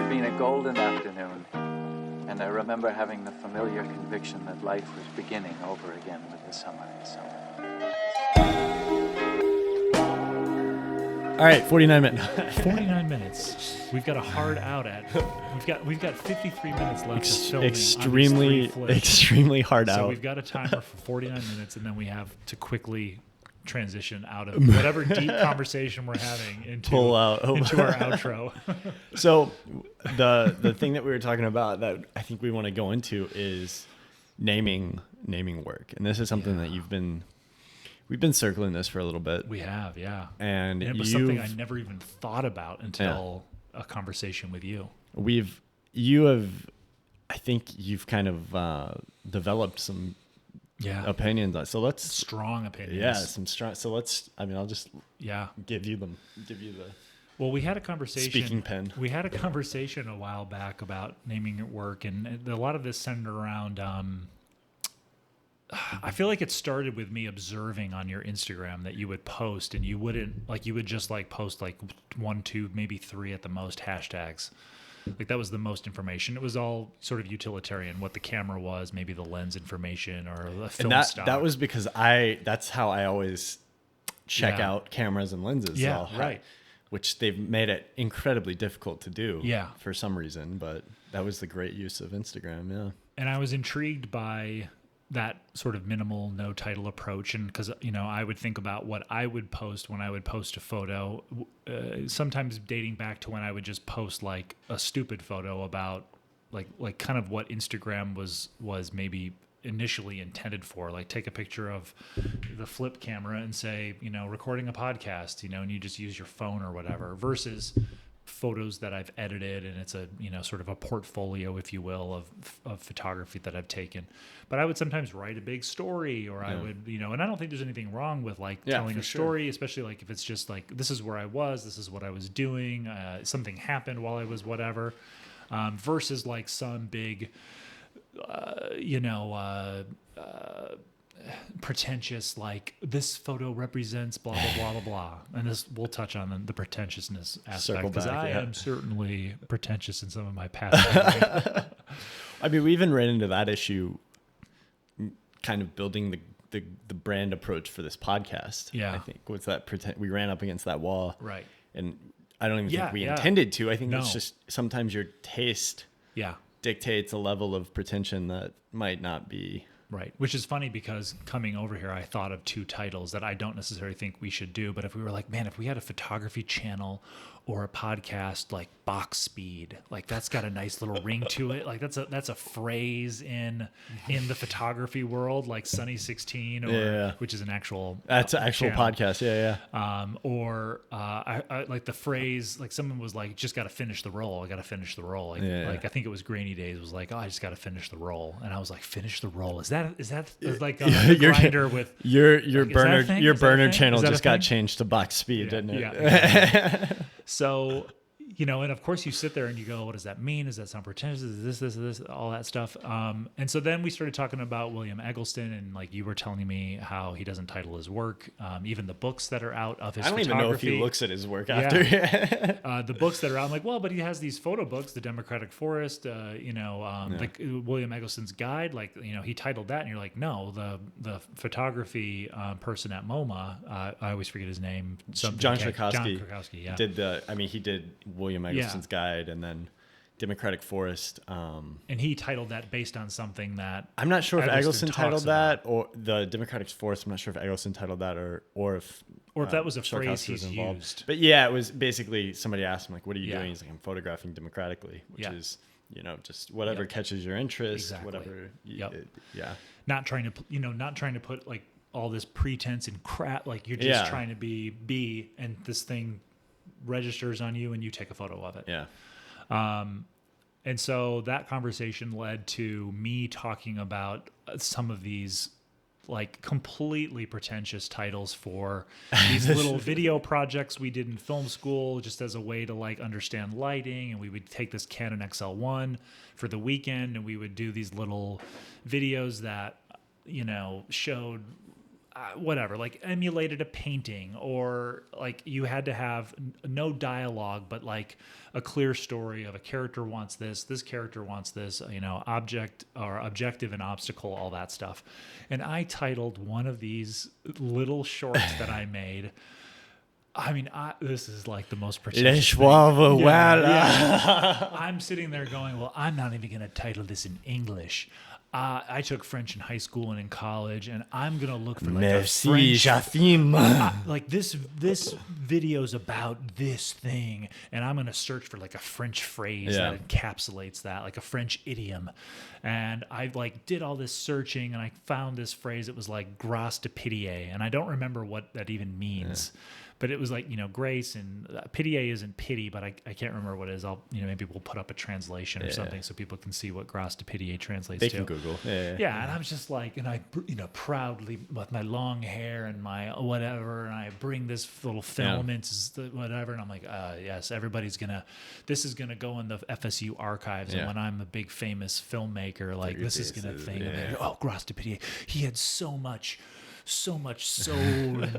had been a golden afternoon, and I remember having the familiar conviction that life was beginning over again with the summer and summer. All right, 49 minutes. 49 minutes. We've got a hard out at. We've got 53 minutes left of filming. Extremely hard out. So we've got a timer for 49 minutes, and then we have to quickly transition out of whatever deep conversation we're having into our outro. So the thing that we were talking about that I think we want to go into is naming work, and this is something that we've been circling this for a little bit. We have, yeah. And it was something I never even thought about until a conversation with you. I think you've kind of developed some opinions on it. So let's strong opinions. Yeah, some strong. So I'll just give you the. Well, we had a conversation. Speaking pen. We had a conversation a while back about naming your work, and a lot of this centered around. I feel like it started with me observing on your Instagram that you would post, and you would just post 1, 2, maybe 3 at the most hashtags. Like that was the most information. It was all sort of utilitarian, what the camera was, maybe the lens information or the film stock. That was because that's how I always check out cameras and lenses. Yeah, right. Which they've made it incredibly difficult to do for some reason, but that was the great use of Instagram, yeah. And I was intrigued by that sort of minimal no title approach, and because I would think about what I would post when I would post a photo, sometimes dating back to when I would just post like a stupid photo about like kind of what Instagram was maybe initially intended for, like take a picture of the flip camera and say recording a podcast, and you just use your phone or whatever, versus photos that I've edited, and it's a sort of a portfolio, if you will, of photography that I've taken. But I would sometimes write a big story, or I would and I don't think there's anything wrong with telling a story, especially like if it's just like, this is where I was, this is what I was doing, something happened while I was whatever, versus like some big pretentious, like this photo represents blah blah blah blah blah, and this we'll touch on the pretentiousness aspect, because I am certainly pretentious in some of my past. I mean, we even ran into that issue, kind of building the brand approach for this podcast. Yeah, I think with that we ran up against that wall, right? And I don't even think we intended to. I think it's just sometimes your taste dictates a level of pretension that might not be. Right. Which is funny, because coming over here, I thought of 2 titles that I don't necessarily think we should do. But if we were like, man, if we had a photography channel or a podcast like Box Speed, like that's got a nice little ring to it. Like that's a phrase in the photography world, like Sunny 16, or which is an actual actual podcast. Yeah. Or I like the phrase, like someone was like, just got to finish the roll. I got to finish the roll. Like I think it was Grainy Days was like, oh, I just got to finish the roll. And I was like, finish the roll. Is that like a grinder with your burner channel just got changed to Box Speed, didn't it? Yeah. So, and of course you sit there and you go, what does that mean? Does that sound pretentious? Is this, all that stuff? And so then we started talking about William Eggleston, and like you were telling me how he doesn't title his work, even the books that are out of his photography. I don't even know if he looks at his work after. The books that are out, I'm like, well, but he has these photo books, The Democratic Forest, like William Eggleston's Guide, like, he titled that, and you're like, no, the photography person at MoMA, I always forget his name. John Krakowski. He did William Eggleston's Guide, and then Democratic Forest. And he titled that based on something that I'm not sure if Eggleston titled that, or the Democratic Forest. I'm not sure if Eggleston titled that, or if that was a phrase he's used. But yeah, it was basically somebody asked him like, "What are you doing?" He's like, "I'm photographing democratically," which is just whatever catches your interest, whatever. Not trying to put like all this pretense and crap. Like you're just trying to be, and this thing registers on you and you take a photo of it. And so that conversation led to me talking about some of these like completely pretentious titles for these little video projects we did in film school, just as a way to like understand lighting. And we would take this Canon XL1 for the weekend, and we would do these little videos that showed whatever, like emulated a painting, or like you had to have no dialogue, but like a clear story of a character wants this character wants this, object or objective and obstacle, all that stuff. And I titled one of these little shorts that I made. I mean, this is like the most pretentious thing. I'm sitting there going, well, I'm not even going to title this in English. I took French in high school and in college, and I'm going to look for like Merci, a French... Jathim. like this video's about this thing, and I'm going to search for like a French phrase that encapsulates that, like a French idiom. And I like did all this searching, and I found this phrase. It was like grâce de pitié, and I don't remember what that even means. Yeah. But it was like, grace, and pitié isn't pity, but I can't remember what it is. Maybe we'll put up a translation or something so people can see what grâce de pitié translates to. They can Google. Yeah, and I was just like, and I, proudly with my long hair and my whatever, and I bring this little film into whatever, and I'm like, yes, this is gonna go in the FSU archives, and when I'm a big famous filmmaker, like this is gonna think, grâce de pitié. He had so much soul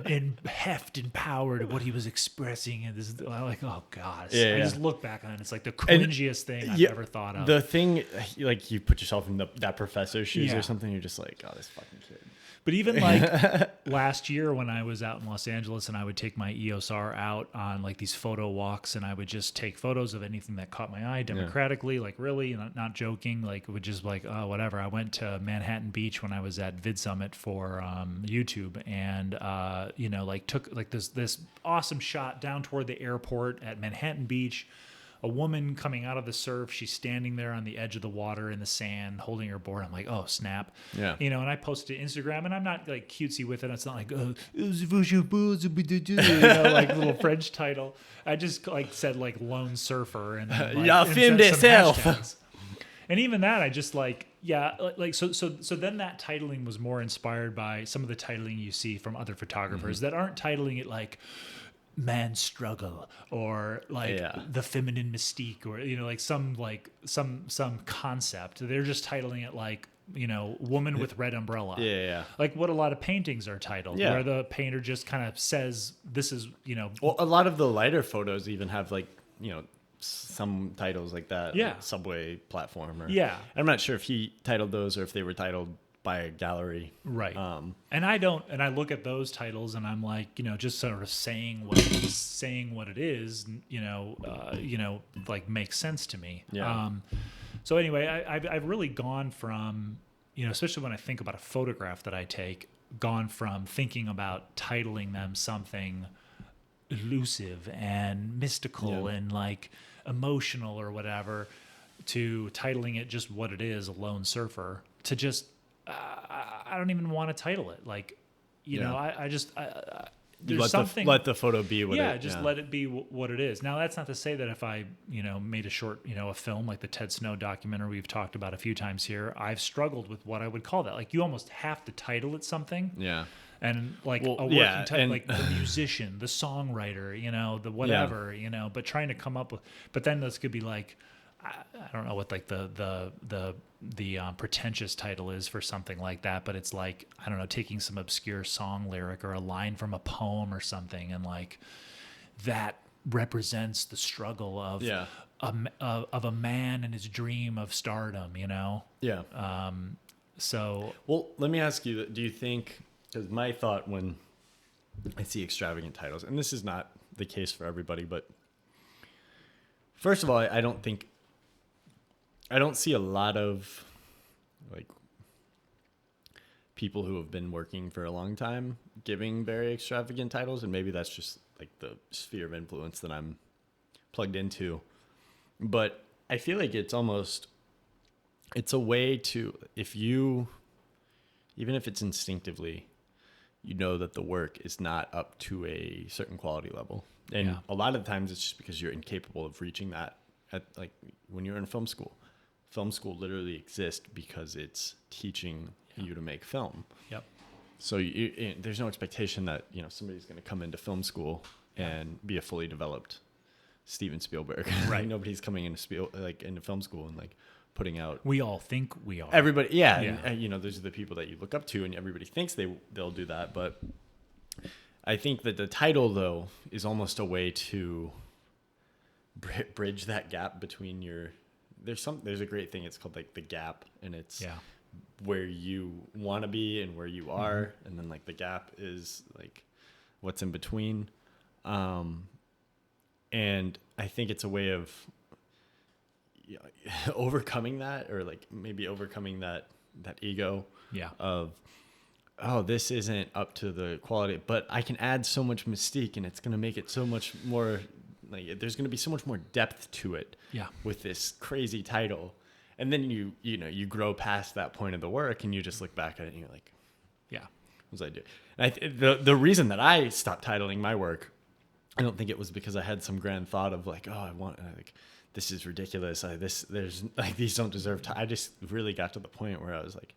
and heft and power to what he was expressing, and this, I'm like, oh god, I just look back on it, it's like the cringiest thing I've ever thought of. The thing, like, you put yourself in that professor's shoes or something, you're just like, oh, this fucking kid. But even like last year when I was out in Los Angeles, and I would take my EOSR out on like these photo walks, and I would just take photos of anything that caught my eye democratically, like really, not joking, like it would just like, oh, whatever. I went to Manhattan Beach when I was at Vid Summit for YouTube, and like took like this awesome shot down toward the airport at Manhattan Beach. A woman coming out of the surf, she's standing there on the edge of the water in the sand, holding her board. I'm like, oh, snap. Yeah. And I posted to Instagram, and I'm not like cutesy with it. It's not like, like little French title. I just like said like lone surfer and filmed itself. And even that, I just like, so then that titling was more inspired by some of the titling you see from other photographers that aren't titling it like man's struggle or like the feminine mystique, or like some concept. They're just titling it like woman with red umbrella, like what a lot of paintings are titled, where the painter just kind of says this is well, a lot of the lighter photos even have like some titles like that, like subway platform, or I'm not sure if he titled those or if they were titled by a gallery, right? And I look at those titles, and I'm like, just sort of saying what it is, like makes sense to me. So anyway, I've really gone from, especially when I think about a photograph that I take, gone from thinking about titling them something elusive and mystical and like emotional or whatever, to titling it just what it is, a lone surfer, to just I don't even want to title it. Like, I just there's let the photo be what let it be what it is. Now, that's not to say that if I made a short a film like the Ted Snow documentary we've talked about a few times here, I've struggled with what I would call that. Like, you almost have to title it something. And like a working title, like the musician, the songwriter, the whatever, but trying to come up with, but then this could be like, I don't know what like the pretentious title is for something like that, but it's like, I don't know, taking some obscure song lyric or a line from a poem or something, and like that represents the struggle of a man and his dream of stardom, So, well, let me ask you, do you think, because my thought when I see extravagant titles, and this is not the case for everybody, but first of all, I don't see a lot of like people who have been working for a long time giving very extravagant titles, and maybe that's just like the sphere of influence that I'm plugged into. But I feel like it's a way to, even if it's instinctively, that the work is not up to a certain quality level. And a lot of times it's just because you're incapable of reaching that at like when you're in film school. Film school literally exists because it's teaching you to make film. So there's no expectation that somebody's going to come into film school and be a fully developed Steven Spielberg. Right. Nobody's coming into film school and like putting out. We all think we are. Everybody, yeah, Yeah. And, you know, those are the people that you look up to, and everybody thinks they'll do that. But I think that the title, though, is almost a way to bridge that gap between your. There's a great thing. It's called like the gap, and it's where you want to be and where you are, and then like the gap is like what's in between. And I think it's a way of overcoming that, or like maybe overcoming that ego of, oh, this isn't up to the quality, but I can add so much mystique, and it's going to make it so much more like, there's going to be so much more depth to it with this crazy title. And then you grow past that point of the work, and you just look back at it and you're like, what was I doing? And the reason that I stopped titling my work, I don't think it was because I had some grand thought of like, oh, I want like, this is ridiculous. There's like, these don't deserve time. I just really got to the point where I was like,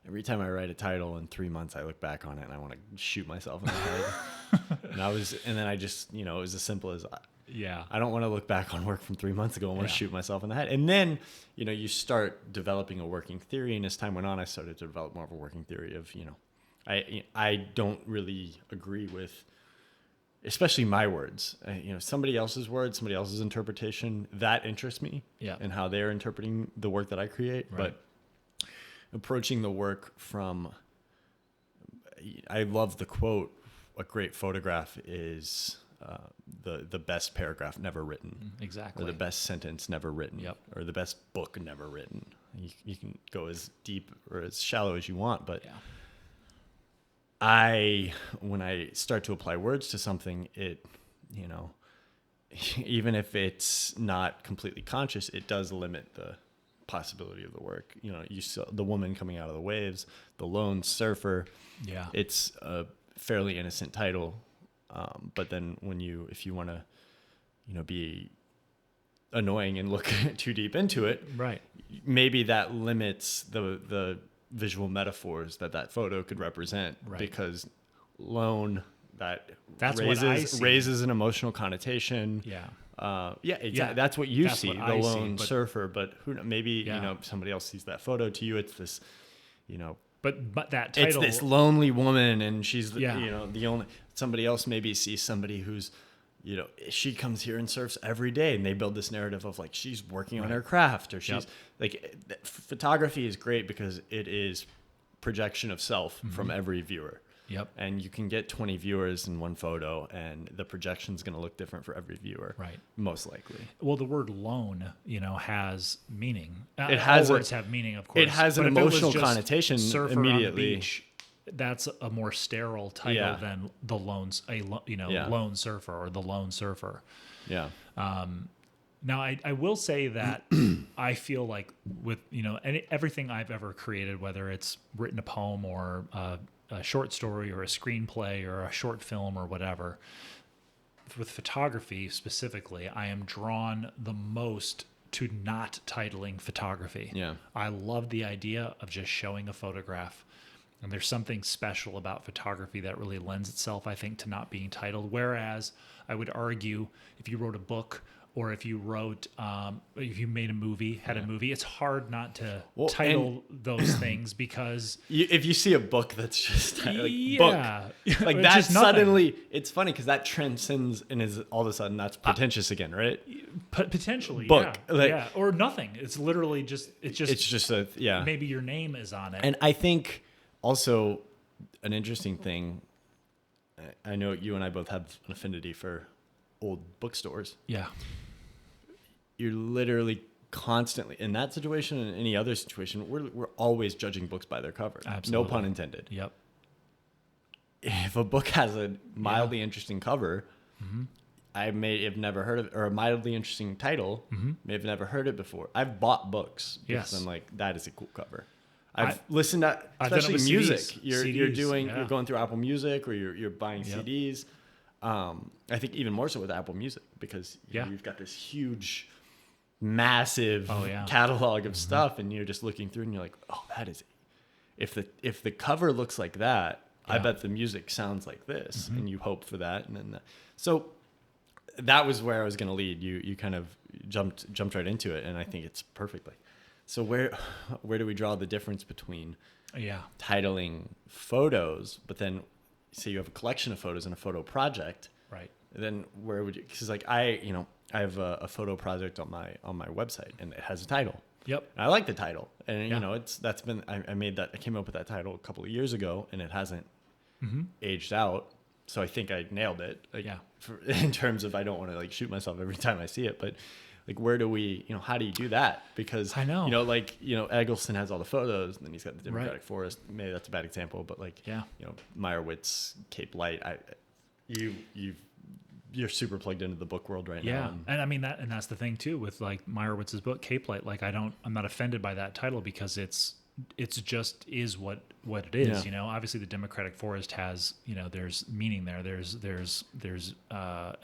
every time I write a title in 3 months, I look back on it and I want to shoot myself in the head. and then I just, it was as simple as, I don't want to look back on work from 3 months ago. I want to shoot myself in the head. And then, you start developing a working theory. And as time went on, I started to develop more of a working theory of, I don't really agree with, especially my words, somebody else's words, somebody else's interpretation, that interests me and how they're interpreting the work that I create. Right. But approaching the work from, I love the quote, a great photograph is the best paragraph never written. Exactly. Or the best sentence never written. Yep. Or the best book never written. You can go as deep or as shallow as you want, but when I start to apply words to something, it, even if it's not completely conscious, it does limit the possibility of the work. You saw the woman coming out of the waves, the lone surfer. Yeah. It's a fairly innocent title. But then if you want to, be annoying and look too deep into it, right? Maybe that limits the visual metaphors that photo could represent, right? Because lone, that's raises an emotional connotation. Yeah. Exactly. That's what you see, the lone surfer, but maybe somebody else sees that photo. To you, it's this, But that title, it's this lonely woman, and she's the only. Somebody else maybe sees somebody who's, she comes here and surfs every day, and they build this narrative of like she's working on her craft, or she's like, photography is great because it is projection of self from every viewer. Yep. And you can get 20 viewers in one photo, and the projection's going to look different for every viewer. Right. Most likely. Well, the word lone, has meaning. It has all words have meaning, of course. It has an emotional connotation immediately. On the beach, that's a more sterile title than the lone surfer or the lone surfer. Yeah. Now, I will say that I feel like with, everything I've ever created, whether it's written a poem or a short story or a screenplay or a short film or whatever, with photography specifically, I am drawn the most to not titling photography. Yeah. I love the idea of just showing a photograph. And there's something special about photography that really lends itself, I think, to not being titled. Whereas I would argue if you wrote a book, or if you wrote, if you made a movie, had a movie, it's hard not to title those things, because if you see a book that's just like book, like that suddenly, it's funny because that transcends and is all of a sudden that's pretentious again, right? Potentially, book, or nothing. It's literally just it's just a maybe your name is on it. And I think also an interesting thing, I know you and I both have an affinity for old bookstores. Yeah. You're literally constantly in that situation and any other situation. We're always judging books by their cover. Absolutely. No pun intended. Yep. If a book has a mildly interesting cover, I may have never heard of it, or a mildly interesting title, may have never heard it before. I've bought books because I'm like, that is a cool cover. I've listened to, especially music. CDs. You're going through Apple Music, or you're buying CDs. I think even more so with Apple Music, because you've got this huge, massive catalog of stuff, and you're just looking through and you're like, oh, that is, if the cover looks like that, I bet the music sounds like this, and you hope for that, and then so that was where I was going to lead. You kind of jumped right into it, and I think it's perfectly. So where do we draw the difference between Yeah. titling photos, but then say you have a collection of photos in a photo project, Right. then where would you, because like I have a photo project on my website and it has a title. Yep. And I like the title, and Yeah. you know, I came up with that title a couple of years ago, and it hasn't aged out. So I think I nailed it. Like, Yeah. in terms of, I don't want to like shoot myself every time I see it, but like, where do we, how do you do that? Because I know. Eggleston has all the photos, and then he's got the Democratic Right. Forest. Maybe that's a bad example, but like, Yeah. Meyerowitz, Cape Light. You're super plugged into the book world right now. Yeah, and I mean that's the thing too with like Meyerowitz's book Cape Light. Like I'm not offended by that title because it's just is what it is. Yeah. Obviously the Democratic Forest has there's meaning there. There's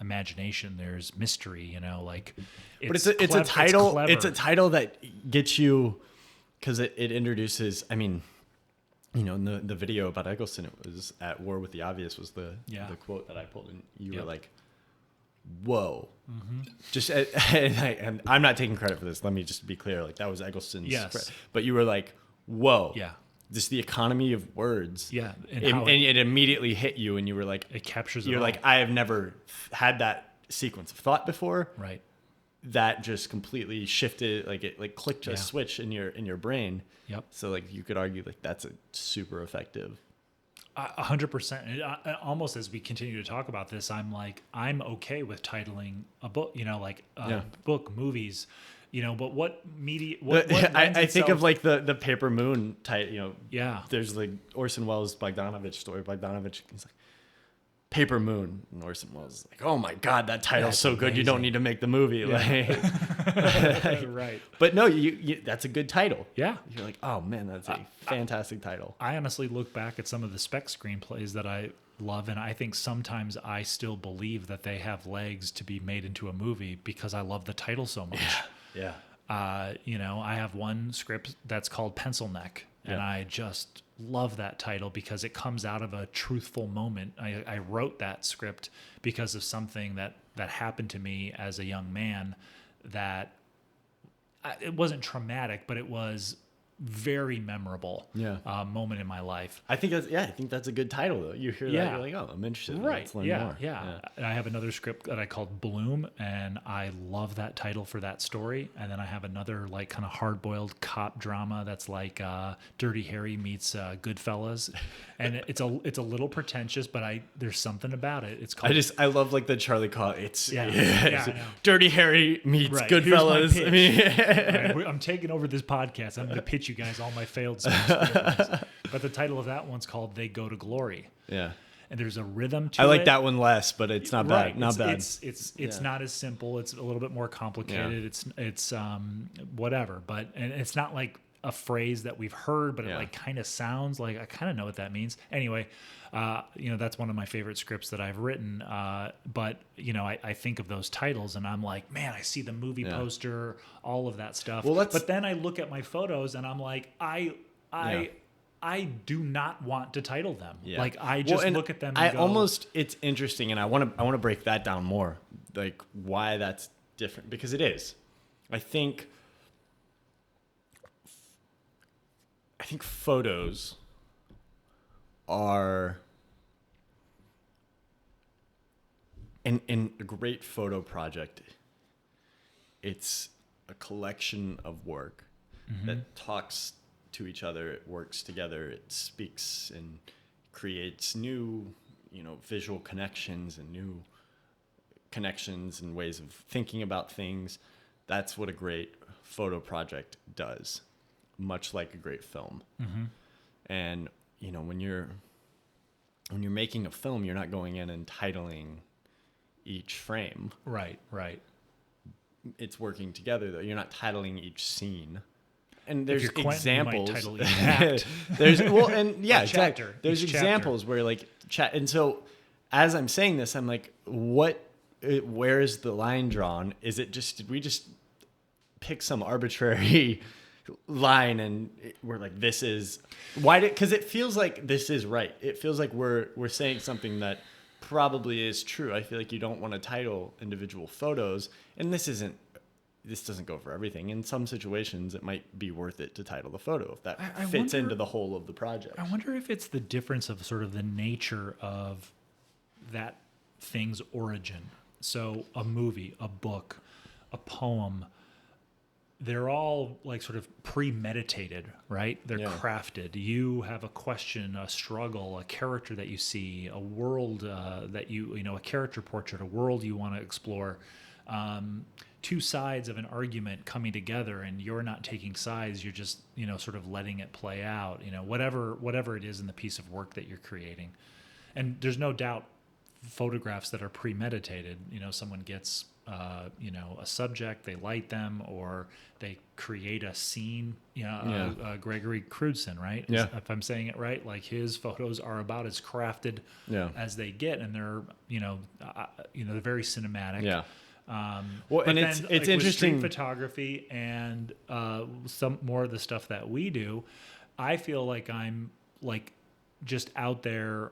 imagination. There's mystery. Like, But it's a title. clever. It's a title that gets you, because it introduces. I mean, in the video about Eggleston, it was "At War with the Obvious" was the quote that I pulled, and you were like, whoa. Just and I'm not taking credit for this, let me just be clear, like that was Eggleston's Yes. but you were like, whoa. Yeah. Just the economy of words. Yeah, and and, how it immediately hit you, and you were like, it captures. you're it like, all. I have never had that sequence of thought before. Right. That just completely shifted, like it like clicked a switch in your brain. Yep. So like you could argue like that's a super effective. 100%. Almost as we continue to talk about this, I'm okay with titling a book, book, movies, but what media? I think of like the Paper Moon title. Yeah. There's like Orson Welles Bogdanovich story. Bogdanovich, he's like, Paper Moon, and Orson Welles is like, oh my God, that title's That's so good, you don't amazing. need to make the movie. Yeah. Right. But no, you that's a good title. Yeah. You're like, oh man, that's a fantastic title. I honestly look back at some of the spec screenplays that I love, and I think sometimes I still believe that they have legs to be made into a movie because I love the title so much. Yeah. I have one script that's called Pencil Neck, and I just love that title because it comes out of a truthful moment. I wrote that script because of something that happened to me as a young man that it wasn't traumatic, but it was very memorable moment in my life. I think that's a good title though. You hear that, you're like, oh, I'm interested. Right. Let's learn Yeah. more. Yeah. I have another script that I called Bloom, and I love that title for that story. And then I have another like kind of hard-boiled cop drama that's like Dirty Harry meets Goodfellas, and it's a little pretentious, but there's something about it. It's called. I love like the Charlie Call. It's I know. Dirty Harry meets Right. Here's my Goodfellas. pitch. I mean, Right, I'm taking over this podcast. I'm going to pitch you guys all my failed screenplays. But the title of that one's called They Go to Glory. yeah. And there's a rhythm to it. I like that one less, but it's not bad. Right. Not bad. It's not as simple. It's a little bit more complicated. It's whatever. And it's not like a phrase that we've heard, but it like kind of sounds like I kind of know what that means. Anyway, that's one of my favorite scripts that I've written. But I think of those titles and I'm like, man, I see the movie poster, all of that stuff. Well, but then I look at my photos and I'm like, I do not want to title them. Yeah. Like I just look at them and it's interesting, and I want to break that down more, like why that's different, because it is. I think photos are in a great photo project. It's a collection of work that talks to each other, it works together, it speaks and creates new, visual connections and new connections and ways of thinking about things. That's what a great photo project does, much like a great film. And when you're making a film, you're not going in and titling each frame. Right. It's working together though. You're not titling each scene. And there's If you're Quentin, you might examples. title each act. Exactly. chapter, There's each examples where like chat. And so as I'm saying this, I'm like, where is the line drawn? Is it did we just pick some arbitrary line and we're like, this is because it feels like this is right. It feels like we're saying something that probably is true. I feel like you don't want to title individual photos, and this isn't this doesn't go for everything. In some situations, it might be worth it to title the photo if that I fits wonder- into the whole of the project. I wonder if it's the difference of sort of the nature of that thing's origin. So a movie, a book, a poem, they're all like sort of premeditated, right? They're crafted. You have a question, a struggle, a character that you see, a world that a character portrait, a world you want to explore. Two sides of an argument coming together, and you're not taking sides. You're just, sort of letting it play out, whatever it is in the piece of work that you're creating. And there's no doubt photographs that are premeditated, someone gets, a subject, they light them, or they create a scene, Gregory Crewdson, right? Yeah. If I'm saying it right, like his photos are about as crafted as they get. And they're, they're very cinematic. Yeah. Well, and then, it's with interesting. street photography and some more of the stuff that we do, I feel like I'm like just out there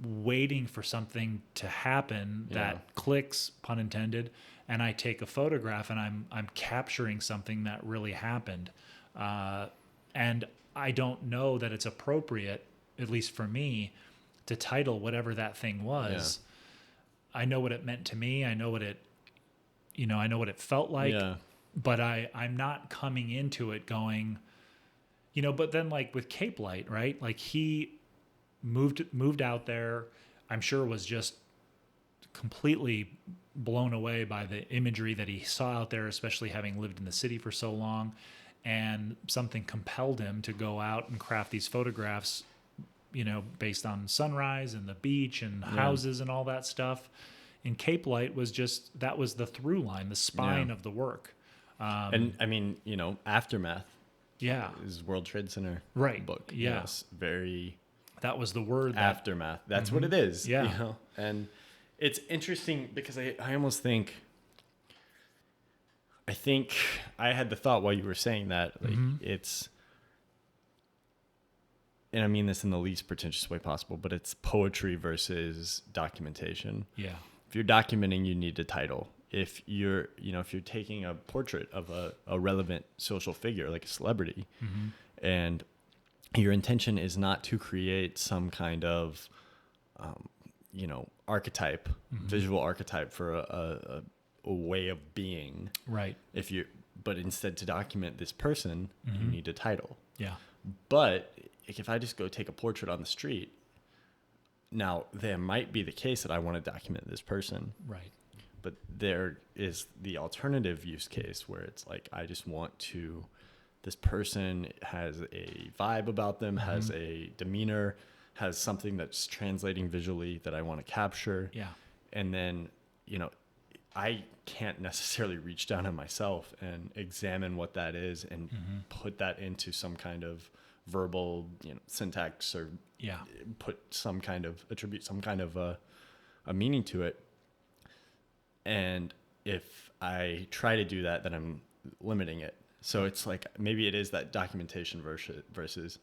waiting for something to happen that clicks, pun intended, and I take a photograph and I'm capturing something that really happened, and I don't know that it's appropriate, at least for me, to title whatever that thing was. I know what it meant to me. I know what it felt like, but I'm not coming into it going, but then like with Cape Light, right? Like he moved out there, I'm sure was just completely blown away by the imagery that he saw out there, especially having lived in the city for so long, and something compelled him to go out and craft these photographs, based on sunrise and the beach and houses and all that stuff. And Cape Light was that was the through line, the spine of the work. And I mean, Aftermath Yeah. is World Trade Center book. Yeah. Yes, very That was the word. Aftermath. That's what it is. Yeah. And it's interesting because I almost think, I had the thought while you were saying that, like it's, and I mean this in the least pretentious way possible, but it's poetry versus documentation. Yeah. If you're documenting, you need a title. If you're taking a portrait of a relevant social figure, like a celebrity, and your intention is not to create some kind of, archetype, visual archetype for a way of being. Right. But instead to document this person, you need a title. Yeah. But if I just go take a portrait on the street, now there might be the case that I want to document this person. Right. But there is the alternative use case where it's like, I just want to, this person has a vibe about them, has a demeanor, has something that's translating visually that I want to capture. Yeah. And then, I can't necessarily reach down on myself and examine what that is and put that into some kind of verbal, syntax, or attribute some kind of a meaning to it. And if I try to do that, then I'm limiting it. So it's like, maybe it is that documentation versus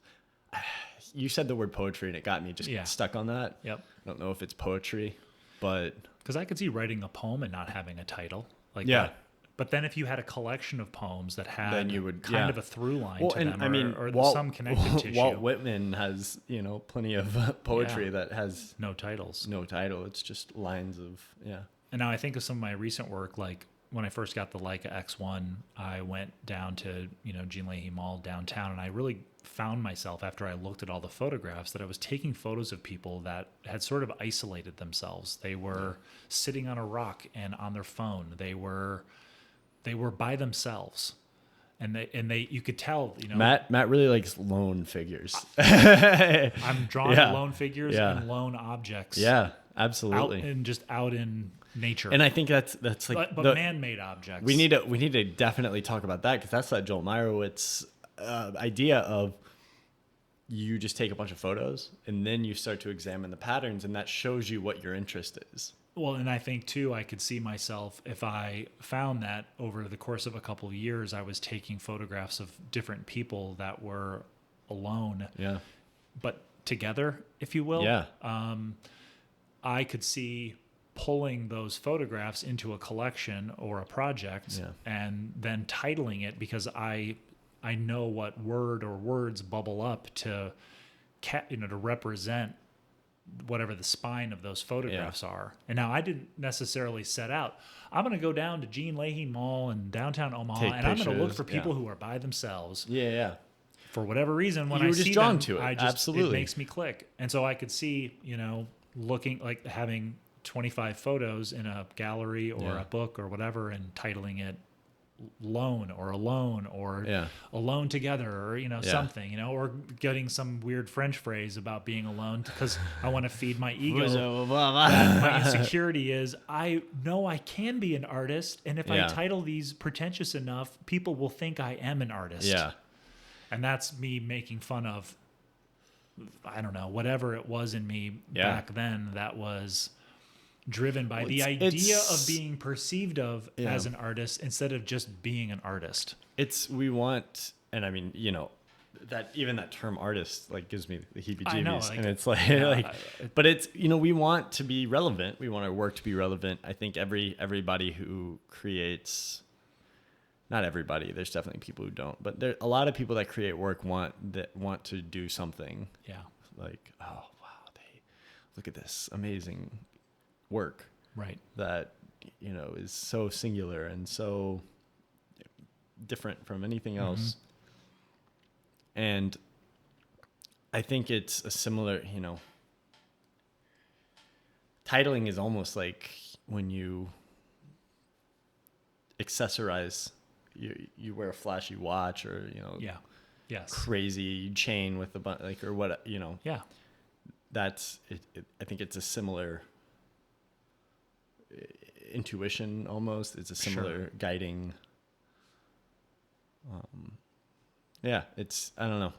you said the word poetry and it got me just stuck on that. Yep. I don't know if it's poetry, but because I could see writing a poem and not having a title like yeah. that. But then if you had a collection of poems that had Then you would, kind of a through line to and them, I mean, or Walt, some connective tissue. Walt Whitman has, plenty of poetry that has no titles. no title. It's just lines of, And now I think of some of my recent work, like when I first got the Leica X1, I went down to, Jean Leahy Mall downtown, and I really found myself, after I looked at all the photographs, that I was taking photos of people that had sort of isolated themselves. They were sitting on a rock and on their phone. They were by themselves. And they you could tell, Matt really likes lone figures. I'm drawn to lone figures and lone objects. Yeah, absolutely. Out in nature. And I think that's like but man-made objects. We need to definitely talk about that, because that's that Joel Meyerowitz idea of, you just take a bunch of photos and then you start to examine the patterns, and that shows you what your interest is. Well, and I think too, I could see myself, if I found that over the course of a couple of years, I was taking photographs of different people that were alone, but together, if you will. Yeah. I could see pulling those photographs into a collection or a project and then titling it because I know what word or words bubble up to to represent whatever the spine of those photographs are. And now I didn't necessarily set out, I'm going to go down to Jean Leahy Mall in downtown Omaha and I'm going to look for people who are by themselves. Yeah. For whatever reason, when you I were just see drawn them, to it. It makes me click. And so I could see, looking like having 25 photos in a gallery or a book or whatever and titling it Lone or Alone or Alone Together or something, or getting some weird French phrase about being alone because I want to feed my ego. My insecurity is I know I can be an artist, and if I title these pretentious enough, people will think I am an artist. And that's me making fun of, I don't know, whatever it was in me back then that was driven by the idea of being perceived of as an artist instead of just being an artist. And I mean, that even that term artist like gives me the heebie-jeebies. I know, and it's like, but it's, we want to be relevant. We want our work to be relevant. I think everybody who creates, not everybody, there's definitely people who don't, but there a lot of people that create work want to do something. Yeah. Like, oh wow, look at this amazing work, right? That is so singular and so different from anything else. And I think it's a similar, titling is almost like when you accessorize, you wear a flashy watch or crazy chain with or what that's it. I think it's a similar intuition almost. It's a similar guiding. It's, I don't know.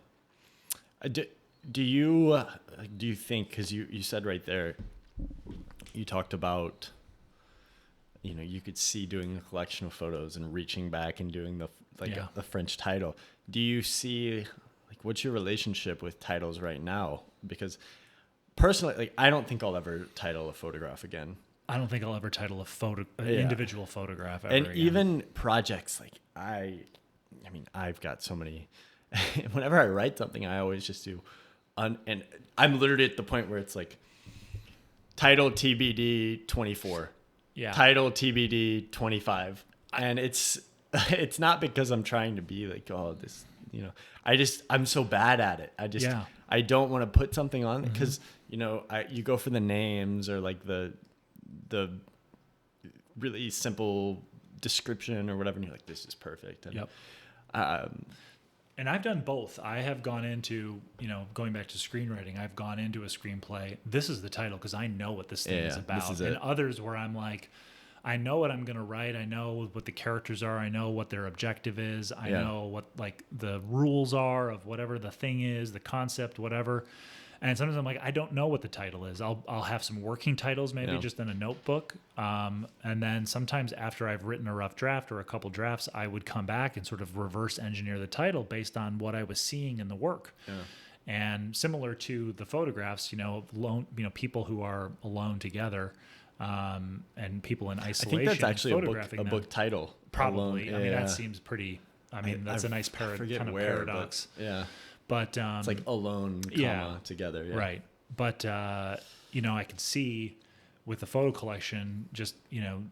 Do you think, because you said right there, you talked about, you could see doing a collection of photos and reaching back and doing the French title. Do you see, what's your relationship with titles right now? Because personally, I don't think I'll ever title a photograph again. I don't think I'll ever title an individual photograph ever and again. Even projects, I've got so many. Whenever I write something, I always just do, and I'm literally at the point where it's like, title TBD 24, title TBD 25, and it's not because I'm trying to be like, oh, this, I'm so bad at it. I don't want to put something on because you go for the names or like the really simple description or whatever, and you're like, this is perfect. And, and I've done both. I have gone into, going back to screenwriting, I've gone into a screenplay. This is the title because I know what this thing is about. This is and others where I'm like, I know what I'm going to write. I know what the characters are. I know what their objective is. I know what the rules are of whatever the thing is, the concept, whatever. And sometimes I'm like, I don't know what the title is. I'll have some working titles, maybe just in a notebook. And then sometimes after I've written a rough draft or a couple drafts, I would come back and sort of reverse engineer the title based on what I was seeing in the work. Yeah. And similar to the photographs, people who are alone together, and people in isolation. I think that's actually a book title. Probably. Alone. That seems pretty. That's a nice paradox. Yeah. But it's like alone, together. Yeah. Right. But I could see with the photo collection, just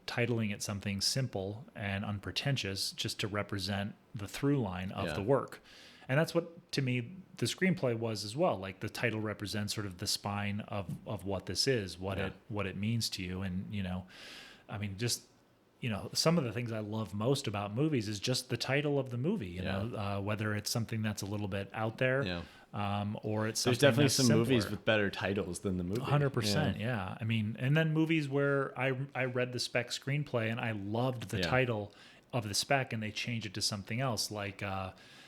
titling it something simple and unpretentious, just to represent the through line of the work, and that's what to me the screenplay was as well. Like the title represents sort of the spine of what this is, what it means to you, and just. Some of the things I love most about movies is just the title of the movie, whether it's something that's a little bit out there, or it's something There's definitely that's some simpler. Movies with better titles than the movie. 100%, yeah. And then movies where I read the spec screenplay and I loved the title of the spec and they changed it to something else, like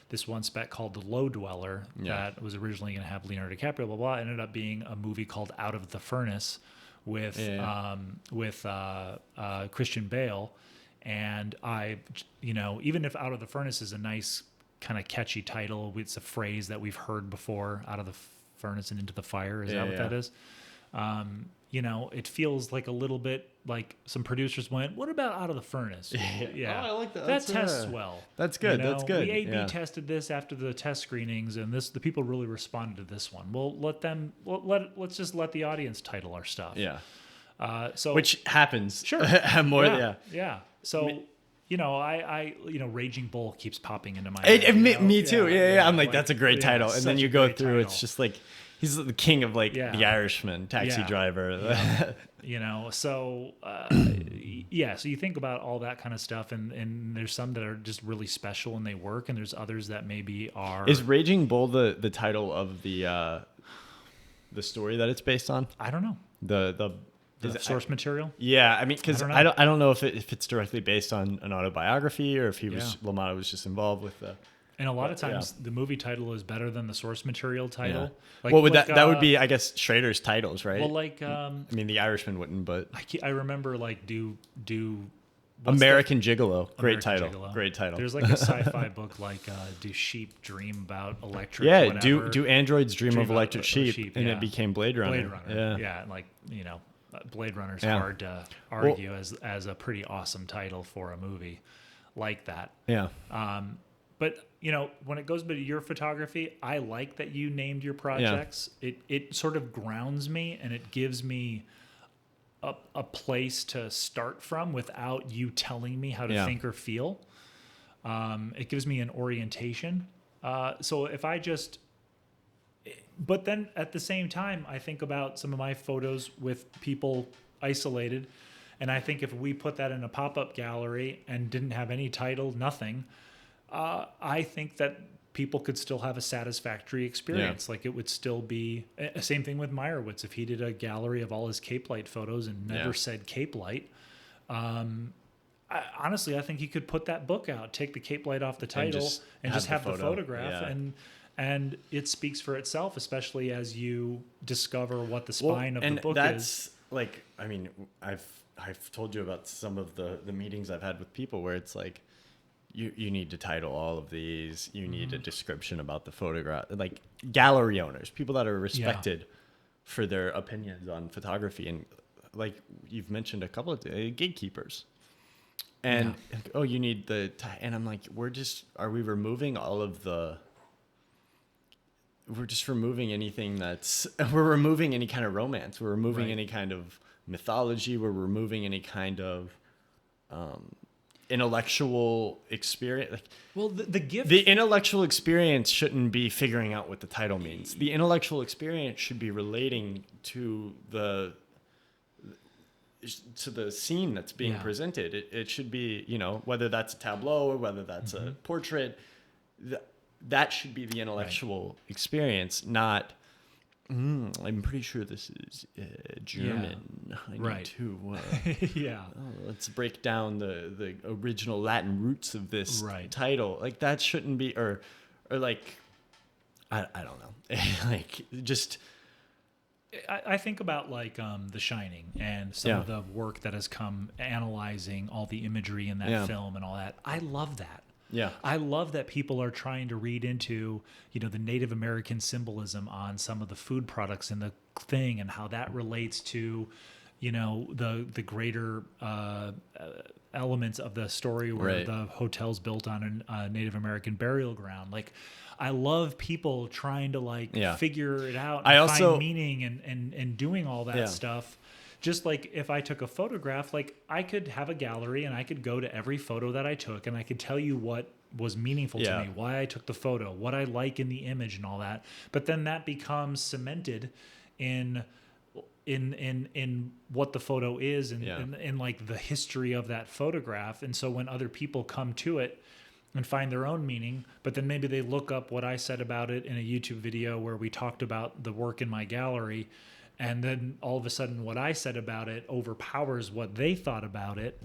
this one spec called The Low Dweller that was originally going to have Leonardo DiCaprio, blah, blah, ended up being a movie called Out of the Furnace, with Christian Bale, and even if Out of the Furnace is a nice kind of catchy title, it's a phrase that we've heard before, out of the furnace and into the fire. Is that what that is? You know, it feels like a little bit like some producers went, "What about Out of the Furnace?" Yeah, Oh, I like that. That tests well. That's good. You know, That's good. We A/B Yeah. tested this after the test screenings, and the people really responded to this one. Well, let's just let the audience title our stuff. Yeah. So Which happens. sure, More. yeah, Yeah. yeah. So. You know, I Raging Bull keeps popping into my It, head. me too. Yeah. I'm like, that's a great yeah, title. And then such you a go great through, it's title. just like, he's the king of like Yeah. the Irishman, Taxi Yeah. Driver. You know, so yeah, so you think about all that kind of stuff, and there's some that are just really special and they work, and there's others that maybe are. Is Raging Bull the title of the story that it's based on? I don't know The source material. Yeah, I mean, because I don't know. I don't know if it's directly based on an autobiography or if LaMotta was just involved with the. And a lot of times the movie title is better than the source material title. Yeah. Like, What would that would be? I guess Schrader's titles, right? Well, like I mean, the Irishman wouldn't, but I remember like do American Gigolo, great American title, Gigolo. great title. There's like a sci-fi book like Do Sheep Dream About Electric? Yeah, whatever. do androids dream of Dream electric of sheep, and yeah. it became Blade Runner. Blade Runner. Yeah, and like Blade Runner's Yeah. hard to argue as a pretty awesome title for a movie like that. Yeah. But when it goes to your photography, I like that you named your projects. It sort of grounds me, and it gives me a place to start from without you telling me how to think or feel. It gives me an orientation. So if I just, but then at the same time, I think about some of my photos with people isolated, and I think if we put that in a pop-up gallery and didn't have any title, nothing, I think that people could still have a satisfactory experience. Like it would still be same thing with Meyerowitz. If he did a gallery of all his Cape Light photos and never said Cape Light, honestly, I think he could put that book out, take the Cape Light off the title, and just have the photograph, and it speaks for itself, especially as you discover what the spine of the book is. Like, I mean, I've told you about some of the meetings I've had with people where it's like, you need to title all of these. You need a description about the photograph. Like gallery owners, people that are respected for their opinions on photography, and like you've mentioned a couple of gatekeepers. And you need and I'm like, are we removing all of the? We're just removing anything we're removing any kind of romance. We're removing any kind of mythology. We're removing any kind of intellectual experience. Like, well, the gift. The intellectual experience shouldn't be figuring out what the title means. The intellectual experience should be relating to the scene that's being presented. It should be, whether that's a tableau or whether that's a portrait. That should be the intellectual experience, not. I'm pretty sure this is German. I need to. Let's break down the original Latin roots of this title. Like that shouldn't be, or like, I don't know. Like just. I think about like The Shining and some of the work that has come analyzing all the imagery in that film and all that. I love that. Yeah. I love that people are trying to read into, the Native American symbolism on some of the food products in the thing and how that relates to, the greater elements of the story where the hotel's built on a Native American burial ground. Like, I love people trying to figure it out and find meaning and doing all that stuff. Just like if I took a photograph, like I could have a gallery and I could go to every photo that I took and I could tell you what was meaningful to me, why I took the photo, what I like in the image and all that. But then that becomes cemented in what the photo is and in like the history of that photograph. And so when other people come to it and find their own meaning, but then maybe they look up what I said about it in a YouTube video where we talked about the work in my gallery, and then all of a sudden what I said about it overpowers what they thought about it.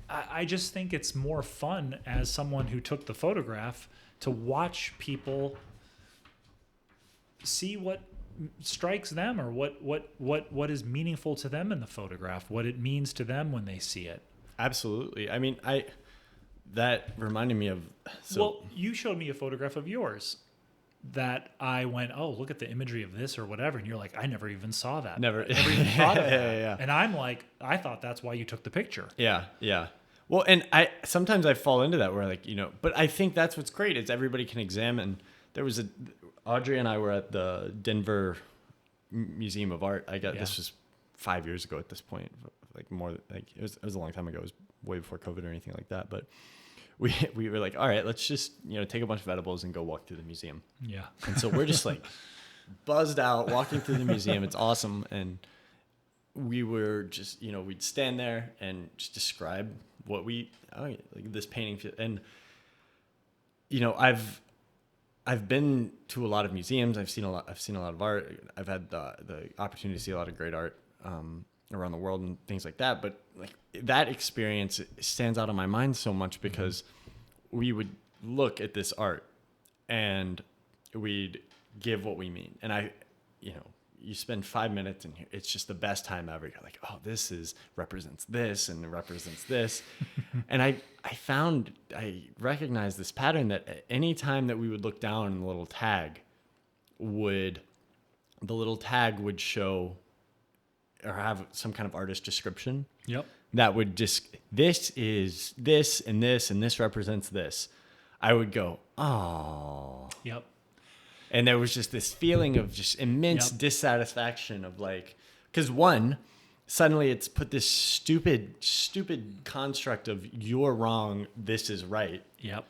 I just think it's more fun as someone who took the photograph to watch people see what strikes them or what is meaningful to them in the photograph, what it means to them when they see it. Absolutely. I mean, that reminded me of... Well, you showed me a photograph of yours. that I went, oh, look at the imagery of this or whatever. And you're like, I never even saw that. Never. I never even thought of that. Yeah. And I'm like, I thought that's why you took the picture. Yeah. Yeah. Well, and sometimes I fall into that where like, but I think that's what's great is everybody can examine. There was Audrey and I were at the Denver Museum of Art. This was 5 years ago at this point, like more like it was a long time ago. It was way before COVID or anything like that. But we were like, all right, let's just, take a bunch of edibles and go walk through the museum. Yeah. And so we're just like buzzed out walking through the museum. It's awesome. And we were just, we'd stand there and just describe what like this painting. And, I've been to a lot of museums. I've seen a lot of art. I've had the opportunity to see a lot of great art around the world and things like that. But like that experience stands out in my mind so much because we would look at this art and we'd give what we mean. And you spend 5 minutes in here. It's just the best time ever. You're like, oh, represents this and it represents this. And I recognized this pattern that any time that we would look down and the little tag would show or have some kind of artist description. Yep. That would just, this is this and this and this represents this. I would go, oh. Yep. And there was just this feeling of just immense dissatisfaction of like, because suddenly it's put this stupid construct of you're wrong, this is right. Yep.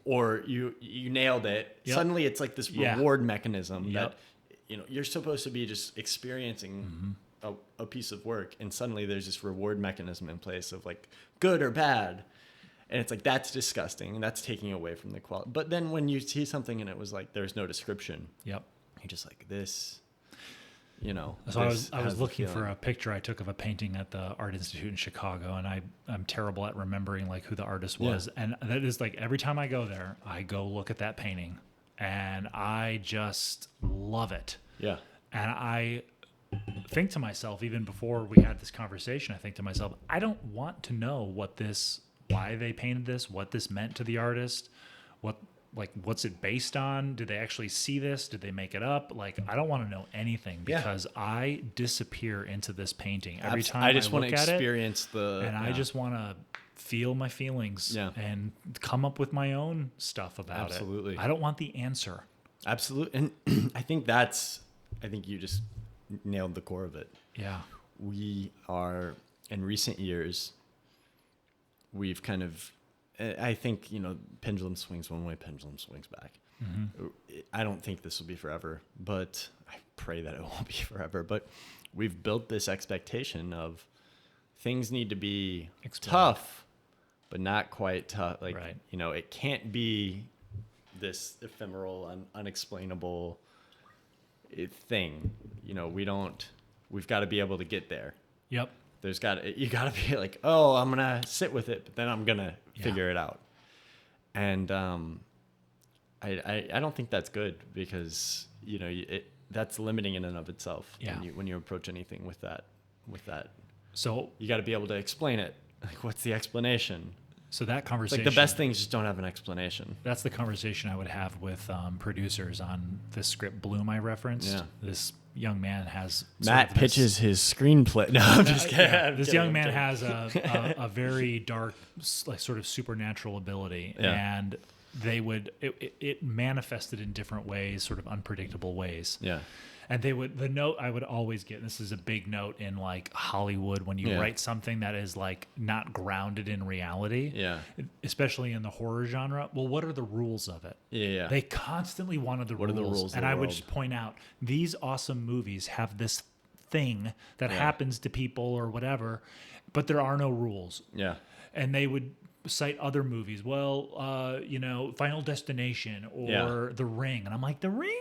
Or you nailed it. Yep. Suddenly it's like this reward mechanism that, you're supposed to be just experiencing a piece of work. And suddenly there's this reward mechanism in place of like good or bad. And it's like, that's disgusting. And that's taking away from the quality. But then when you see something and it was like, there's no description. Yep. You're just like this, So I was looking for a picture I took of a painting at the Art Institute in Chicago. And I'm terrible at remembering like who the artist was. Yeah. And that is like, every time I go there, I go look at that painting and I just love it. Yeah. And I think to myself, even before we had this conversation, I think to myself, I don't want to know why they painted this, what this meant to the artist, what's it based on? Did they actually see this? Did they make it up? Like, I don't want to know anything because I disappear into this painting every time I just want to experience I just want to feel my feelings and come up with my own stuff about it. Absolutely. I don't want the answer. Absolutely. And I think you just nailed the core of it. Yeah. We are, in recent years, we've kind of, I think, pendulum swings one way, pendulum swings back. Mm-hmm. I don't think this will be forever, but I pray that it won't be forever. But we've built this expectation of things need to be tough, but not quite tough. Like, right. It can't be this ephemeral, unexplainable thing. We've got to be able to get there. Yep. You gotta be like, oh, I'm gonna sit with it, but then I'm gonna figure it out. And I don't think that's good because that's limiting in and of itself. Yeah. When you approach anything with that. So you got to be able to explain it. Like, what's the explanation? So that conversation, like the best things just don't have an explanation. That's the conversation I would have with producers on this script Bloom I referenced. Yeah. This young man has Matt pitches his screenplay. No, I'm just kidding. Yeah, this young man has a very dark, like sort of supernatural ability, and it manifested in different ways, sort of unpredictable ways. Yeah. And the note I would always get, and this is a big note in like Hollywood, when you write something that is like not grounded in reality, especially in the horror genre. Well, what are the rules of it? Yeah. They constantly wanted the rules. What are the rules? And I would just point out, these awesome movies have this thing that happens to people or whatever, but there are no rules. Yeah. And they would cite other movies. Well, Final Destination or The Ring. And I'm like, The Ring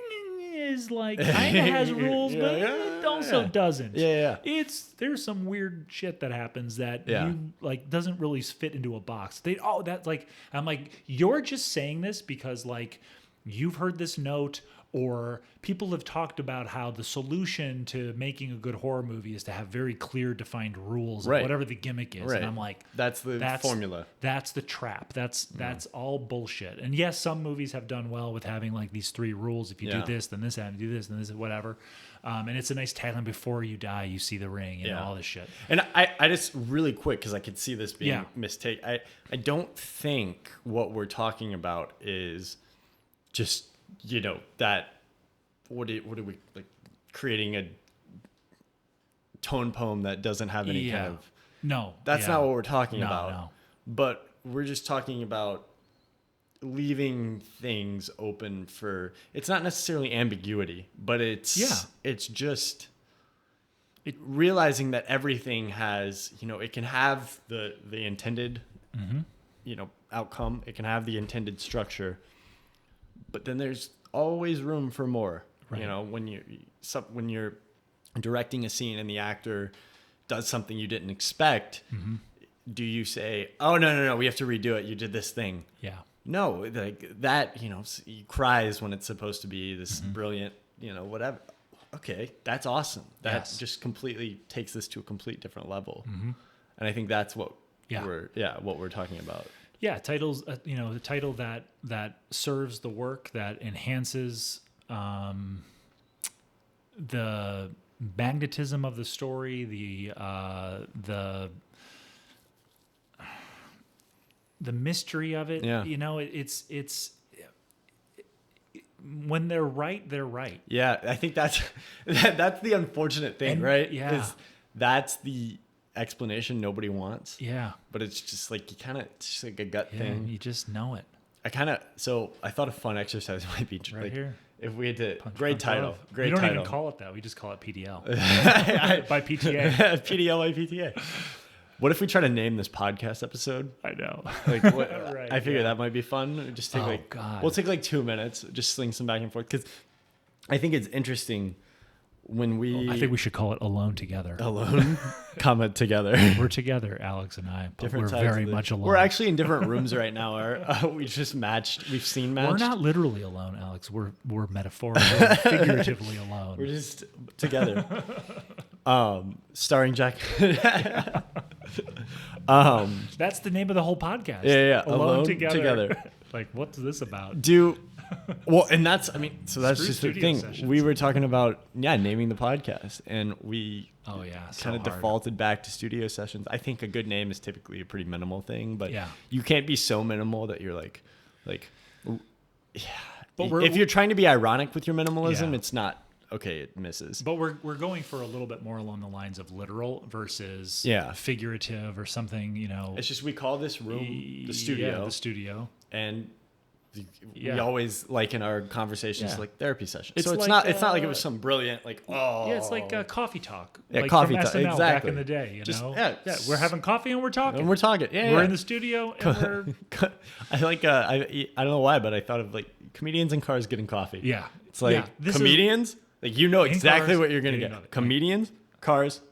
is like kind of has rules, but it also doesn't. There's some weird shit that happens that you like doesn't really fit into a box. I'm like, you're just saying this because like you've heard this note Or people have talked about how the solution to making a good horror movie is to have very clear defined rules of Right. whatever the gimmick is. Right. And I'm like, That's the formula. That's the trap. That's all bullshit. And yes, some movies have done well with having like these 3 rules. If you do this, then this, and do this, then this, whatever. And it's a nice tagline: before you die, you see the ring, you know, all this shit. And I just really quick, because I could see this being mistake. I don't think what we're talking about is just, you know, that what are we like creating a tone poem that doesn't have any kind of that's not what we're talking about. No. But we're just talking about leaving things open for, it's not necessarily ambiguity, but it's just realizing that everything has, you know, it can have the intended you know, outcome, it can have the intended structure, but then there's always room for more. Right. You know, when you're directing a scene and the actor does something you didn't expect, do you say, "Oh no, we have to redo it. You did this thing." Yeah. No, like that. You know, he cries when it's supposed to be this brilliant. You know, whatever. Okay, that's awesome. That just completely takes this to a complete different level. And I think that's what we're talking about. Yeah, titles. You know, the title that serves the work, that enhances the magnetism of the story, the mystery of it. Yeah. You know, it's when they're right, they're right. Yeah, I think that's the unfortunate thing, right? Yeah, that's the explanation nobody wants. Yeah, but it's just like it's just like a gut thing. You just know it. I thought a fun exercise might be right like, here. If we had to, great title. We don't even call it that. We just call it PDL by PTA. PDL by PTA. What if we try to name this podcast episode? I know. Like, Right, I figure that might be fun. Just take we'll take like 2 minutes, just sling some back and forth, because I think it's interesting when we. I think we should call it Alone Together. Alone, comma together. We're together, Alex and I. But different we're very much alone. We're actually in different rooms right now. We just matched. We've seen matched. We're not literally alone, Alex. We're metaphorically, figuratively alone. We're just together. Starring Jack. That's the name of the whole podcast. Yeah. Alone together. Like, what's this about? And that's, I mean, so that's Screw just the studio thing. sessions. We were talking about, naming the podcast, and we so defaulted back to studio sessions. I think a good name is typically a pretty minimal thing, but Yeah. you can't be so minimal that you're like, yeah. But if you're trying to be ironic with your minimalism, Yeah. it's not, okay, it misses. But we're going for a little bit more along the lines of literal versus figurative or something, you know. It's just, we call this room the studio. Yeah, the studio. And we always, like in our conversations, like therapy sessions. So it's like, not like it was some brilliant, like, Yeah, it's like coffee talk. Yeah, like coffee from talk. SNL Exactly. back in the day, you know? Yeah, we're having coffee and we're talking. And we're talking. Yeah, we're in the studio and we're... I like, I don't know why, but I thought of like comedians in cars getting coffee. Yeah. It's like comedians, like, you know exactly cars, what you're going to get. Comedians, cars,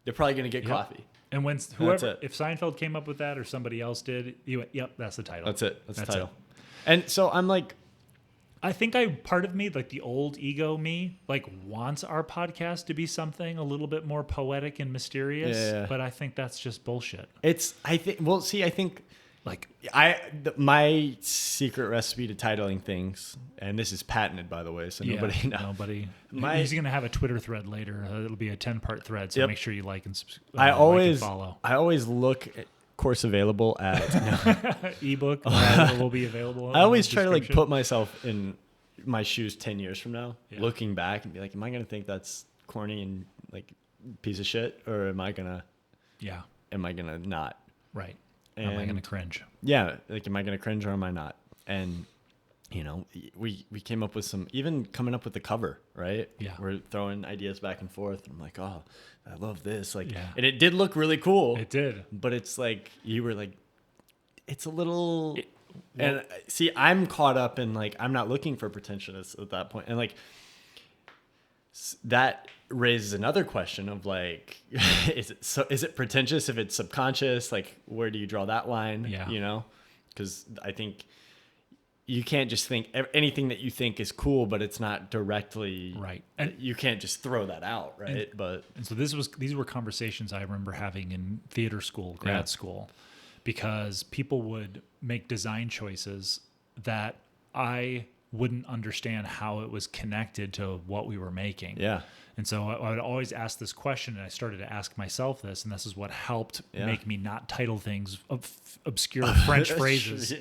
they're probably going to get coffee. And when whoever, if Seinfeld came up with that or somebody else did, you went, yep, that's the title. That's it. That's the title. And so I'm like, I think part of me, like the old ego me, like wants our podcast to be something a little bit more poetic and mysterious. Yeah. But I think that's just bullshit. I think like my secret recipe to titling things, and this is patented, by the way, so nobody knows. Nobody. He's going to have a Twitter thread later. It'll be a 10-part thread, so make sure you like and follow. I always look at course available at ebook will be available. I always try to like put myself in my shoes 10 years from now, looking back and be like, am I going to think that's corny and like piece of shit, or am I going to not? Right. And am I going to cringe? Yeah. Like, am I going to cringe or am I not? And we came up with even coming up with the cover, right? Yeah. We're throwing ideas back and forth. I'm like, oh, I love this. Like, and it did look really cool. It did. But it's like, you were like, it's a little, and see, I'm caught up in like, I'm not looking for pretentiousness at that point. And like, that raises another question of like, is it pretentious if it's subconscious? Like, where do you draw that line? Yeah. You know? Because I think you can't just think anything that you think is cool, but it's not directly right. And you can't just throw that out, right? And so these were conversations I remember having in theater school, grad school, because people would make design choices that I wouldn't understand how it was connected to what we were making. Yeah. And so I would always ask this question, and I started to ask myself this, and this is what helped make me not title things obscure French phrases.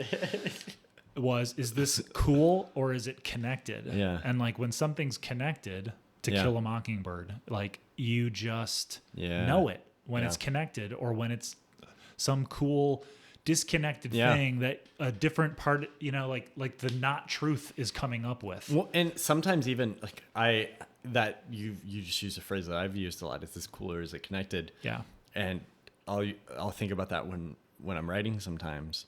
Is this cool or is it connected? Yeah. And like when something's connected to Kill a Mockingbird, like you just know it when it's connected, or when it's some cool disconnected thing that a different part, like the not truth is coming up with. Well, and sometimes even like you just use a phrase that I've used a lot. Is this cool or is it connected? Yeah. And I'll think about that when I'm writing sometimes.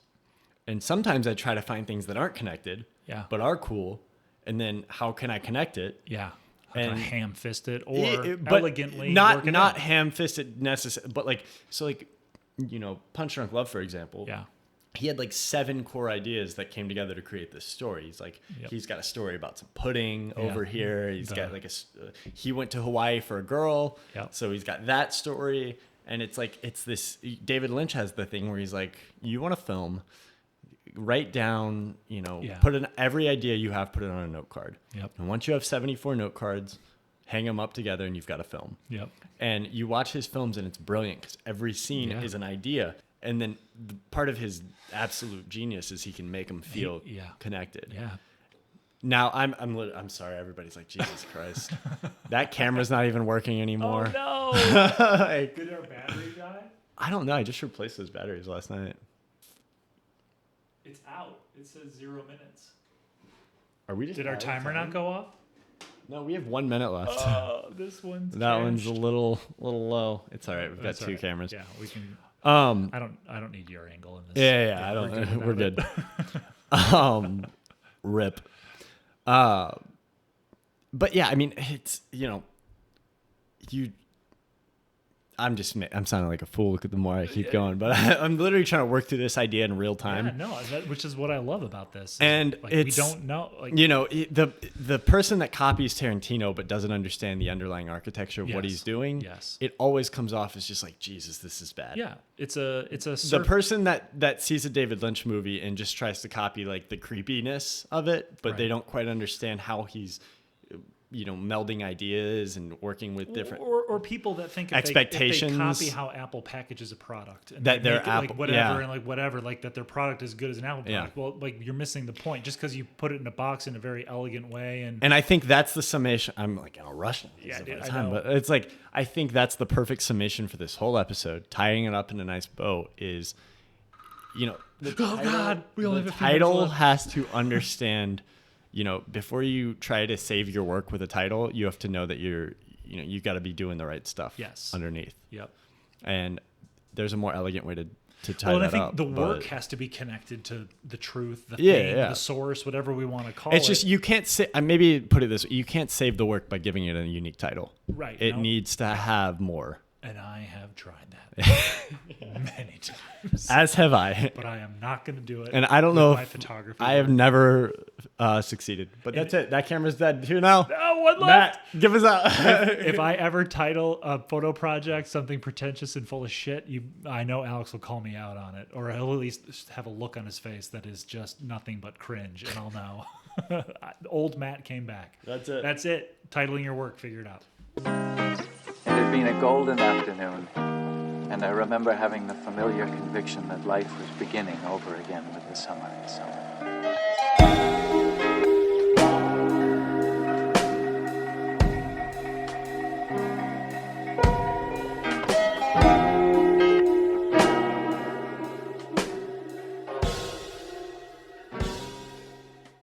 And sometimes I try to find things that aren't connected, but are cool. And then how can I connect it? Yeah. And ham-fist it or elegantly. elegantly. Not ham-fisted necessarily, but Punch Drunk Love, for example. Yeah. He had like 7 core ideas that came together to create this story. He's like, he's got a story about some pudding over here. He's got like he went to Hawaii for a girl. Yep. So he's got that story. And it's like, it's this, David Lynch has the thing where he's like, you want to film, write down, put in every idea you have, put it on a note card. Yep. And once you have 74 note cards, hang them up together and you've got a film. Yep. And you watch his films and it's brilliant because every scene is an idea. And then part of his absolute genius is he can make them feel connected. Yeah. Now I'm sorry, everybody's like, Jesus Christ, that camera's not even working anymore. Oh no! Did our battery die? I don't know. I just replaced those batteries last night. It's out. It says 0 minutes. Are we just? Did our timer not go off? No, we have 1 minute left. Oh, this one's that one's a little low. It's all right. We've got 2 cameras. Yeah, we can. I don't need your angle in this. Yeah. I don't. We're good. Rip. But yeah, I mean, it's I'm sounding like a fool the more I keep going, but I'm literally trying to work through this idea in real time. Yeah, no, which is what I love about this. And like, we don't know, the person that copies Tarantino but doesn't understand the underlying architecture of what he's doing. Yes, it always comes off as just like, Jesus, this is bad. Yeah, the person that sees a David Lynch movie and just tries to copy like the creepiness of it, but they don't quite understand how he's melding ideas and working with different or people that think expectations. If they copy how Apple packages a product and that they're Apple, like whatever and whatever, like that their product is good as an Apple product. Yeah. Well, like you're missing the point just because you put it in a box in a very elegant way. And I think that's the summation. I'm like in a rush. But it's like I think that's the perfect summation for this whole episode. Tying it up in a nice bow is, the title has to understand. Before you try to save your work with a title, you have to know that you got to be doing the right stuff underneath. Yep. And there's a more elegant way to tie that up. I think the work has to be connected to the truth, the thing, the source, whatever we want to call it. It's just you can't say. Maybe put it this way: you can't save the work by giving it a unique title. Right. It needs to have more. And I have tried that many times. As have I. But I am not going to do it. And I don't know if photography I have never succeeded. But that's it. That camera's dead too now. Oh, one left. Matt, give us out. If I ever title a photo project something pretentious and full of shit, I know Alex will call me out on it, or he'll at least have a look on his face that is just nothing but cringe, and I'll know. Old Matt came back. That's it. That's it. Titling your work figured out. It had been a golden afternoon, and I remember having the familiar conviction that life was beginning over again with the summer.